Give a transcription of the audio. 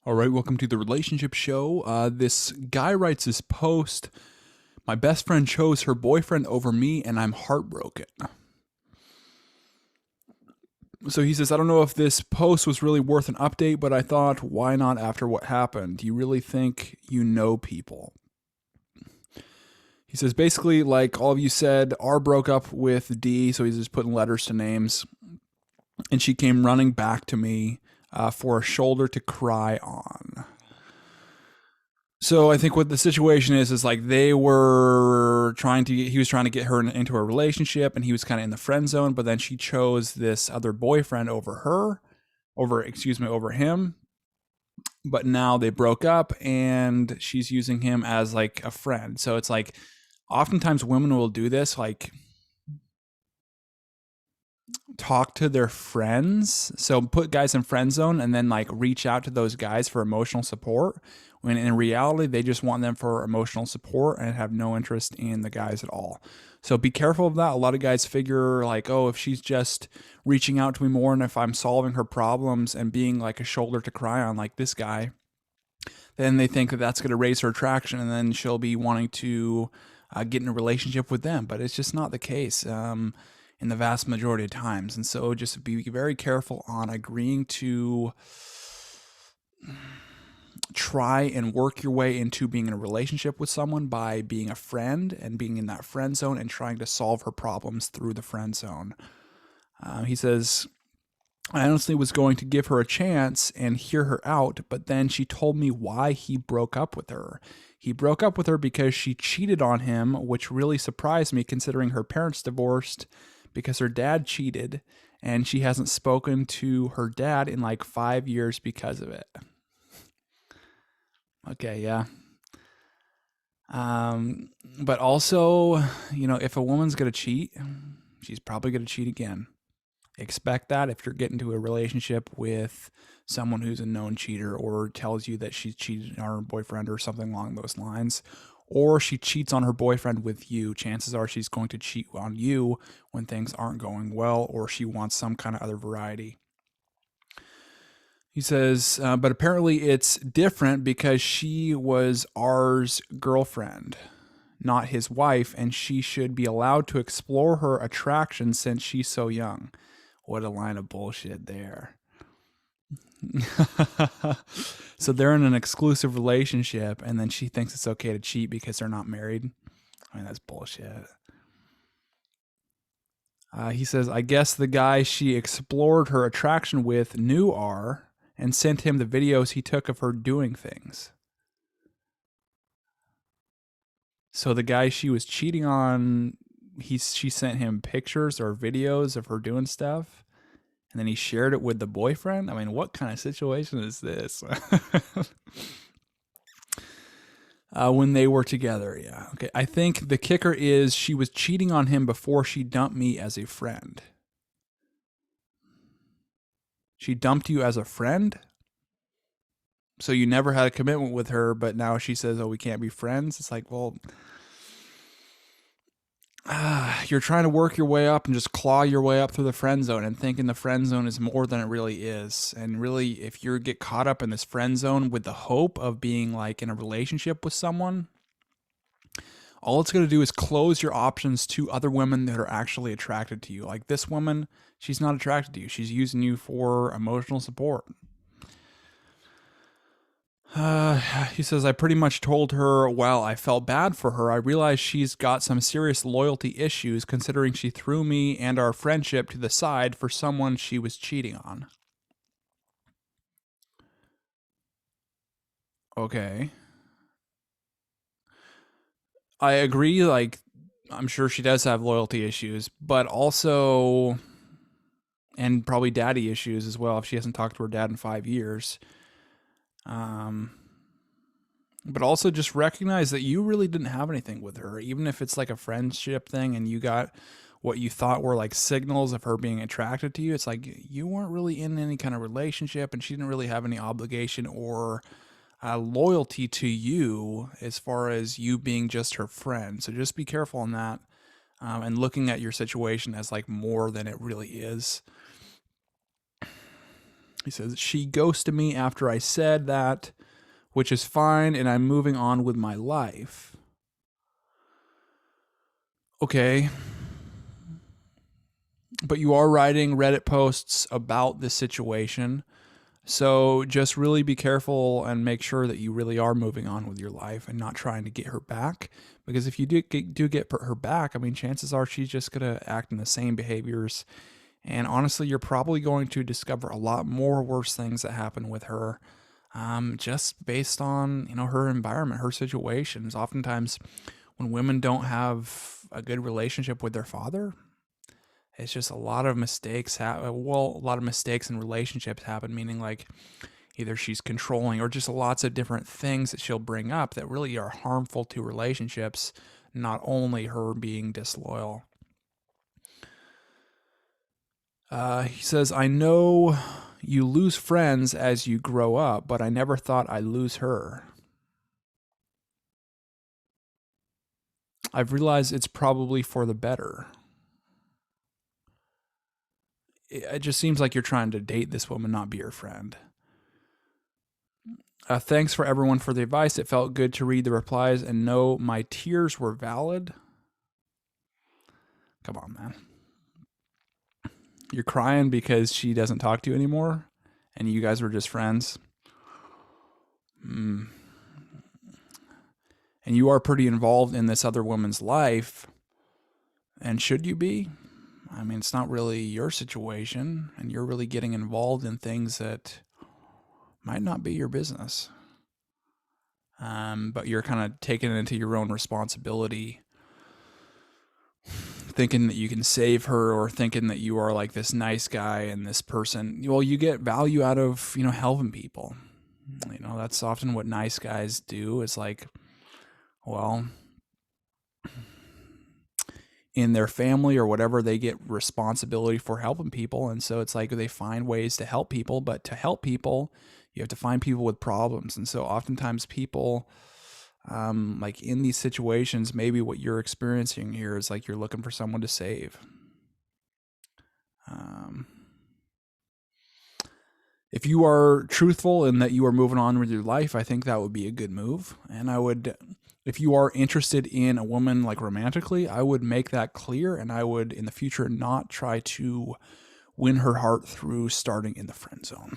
All right, welcome to the relationship show. This guy writes this post. My best friend chose her boyfriend over me, and I'm heartbroken. So he says, I don't know if this post was really worth an update, but I thought, why not after what happened? Do you really think you know people? He says, basically, like all of you said, R broke up with D, so he's just putting letters to names. And she came running back to me for a shoulder to cry on. So I think what the situation is like they were he was trying to get her into a relationship, and he was kind of in the friend zone, but then she chose this other boyfriend over him. But now they broke up, and she's using him as like a friend. So it's like oftentimes women will do this, like talk to their friends. So put guys in friend zone and then like reach out to those guys for emotional support. When in reality, they just want them for emotional support and have no interest in the guys at all. So be careful of that. A lot of guys figure like, oh, if she's just reaching out to me more and if I'm solving her problems and being like a shoulder to cry on like this guy, then they think that that's going to raise her attraction and then she'll be wanting to get in a relationship with them. But it's just not the case in the vast majority of times. And so just be very careful on agreeing to try and work your way into being in a relationship with someone by being a friend and being in that friend zone and trying to solve her problems through the friend zone. He says, I honestly was going to give her a chance and hear her out, but then she told me why he broke up with her. He broke up with her because she cheated on him, which really surprised me considering her parents divorced because her dad cheated, and she hasn't spoken to her dad in like 5 years because of it. Okay, yeah. But also, if a woman's going to cheat, she's probably going to cheat again. Expect that if you're getting into a relationship with someone who's a known cheater or tells you that she's cheated on her boyfriend or something along those lines, or she cheats on her boyfriend with you, chances are she's going to cheat on you when things aren't going well or she wants some kind of other variety. He says, but apparently it's different because she was R's girlfriend, not his wife, and she should be allowed to explore her attraction since she's so young. What a line of bullshit there. So they're in an exclusive relationship, and then she thinks it's okay to cheat because they're not married. I mean, that's bullshit. He says, I guess the guy she explored her attraction with knew R and sent him the videos he took of her doing things. So the guy she was cheating on, she sent him pictures or videos of her doing stuff, and then he shared it with the boyfriend. I mean, what kind of situation is this? When they were together, yeah. Okay, I think the kicker is she was cheating on him before she dumped me as a friend. She dumped you as a friend? So you never had a commitment with her, but now she says, oh, we can't be friends? It's like, well, you're trying to work your way up and just claw your way up through the friend zone and thinking the friend zone is more than it really is. And really, if you get caught up in this friend zone with the hope of being like in a relationship with someone, all it's going to do is close your options to other women that are actually attracted to you. Like this woman, she's not attracted to you. She's using you for emotional support. He says, I pretty much told her while I felt bad for her, I realized she's got some serious loyalty issues considering she threw me and our friendship to the side for someone she was cheating on. Okay. I agree, like, I'm sure she does have loyalty issues, but also, and probably daddy issues as well if she hasn't talked to her dad in 5 years. But also just recognize that you really didn't have anything with her, even if it's like a friendship thing and you got what you thought were like signals of her being attracted to you. It's like you weren't really in any kind of relationship and she didn't really have any obligation or loyalty to you as far as you being just her friend. So just be careful on that and looking at your situation as like more than it really is. He says, she ghosted me after I said that, which is fine, and I'm moving on with my life. Okay. But you are writing Reddit posts about this situation. So just really be careful and make sure that you really are moving on with your life and not trying to get her back. Because if you do get her back, I mean, chances are she's just going to act in the same behaviors. And honestly, you're probably going to discover a lot more worse things that happen with her, just based on, her environment, her situations. Oftentimes when women don't have a good relationship with their father, it's just a lot of mistakes a lot of mistakes in relationships happen, meaning like either she's controlling or just lots of different things that she'll bring up that really are harmful to relationships, not only her being disloyal. He says, I know you lose friends as you grow up, but I never thought I'd lose her. I've realized it's probably for the better. It just seems like you're trying to date this woman, not be her friend. Thanks for everyone for the advice. It felt good to read the replies and know my tears were valid. Come on, man. You're crying because she doesn't talk to you anymore and you guys were just friends. And you are pretty involved in this other woman's life. And should you be? I mean, it's not really your situation, and you're really getting involved in things that might not be your business. But you're kind of taking it into your own responsibility, thinking that you can save her or thinking that you are like this nice guy and this person. Well, you get value out of, helping people. That's often what nice guys do. It's like, well, in their family or whatever, they get responsibility for helping people. And so it's like they find ways to help people, but to help people, you have to find people with problems. And so oftentimes people, like in these situations, maybe what you're experiencing here is like you're looking for someone to save. If you are truthful and that you are moving on with your life, I think that would be a good move. And if you are interested in a woman like romantically, I would make that clear, and I would in the future not try to win her heart through starting in the friend zone.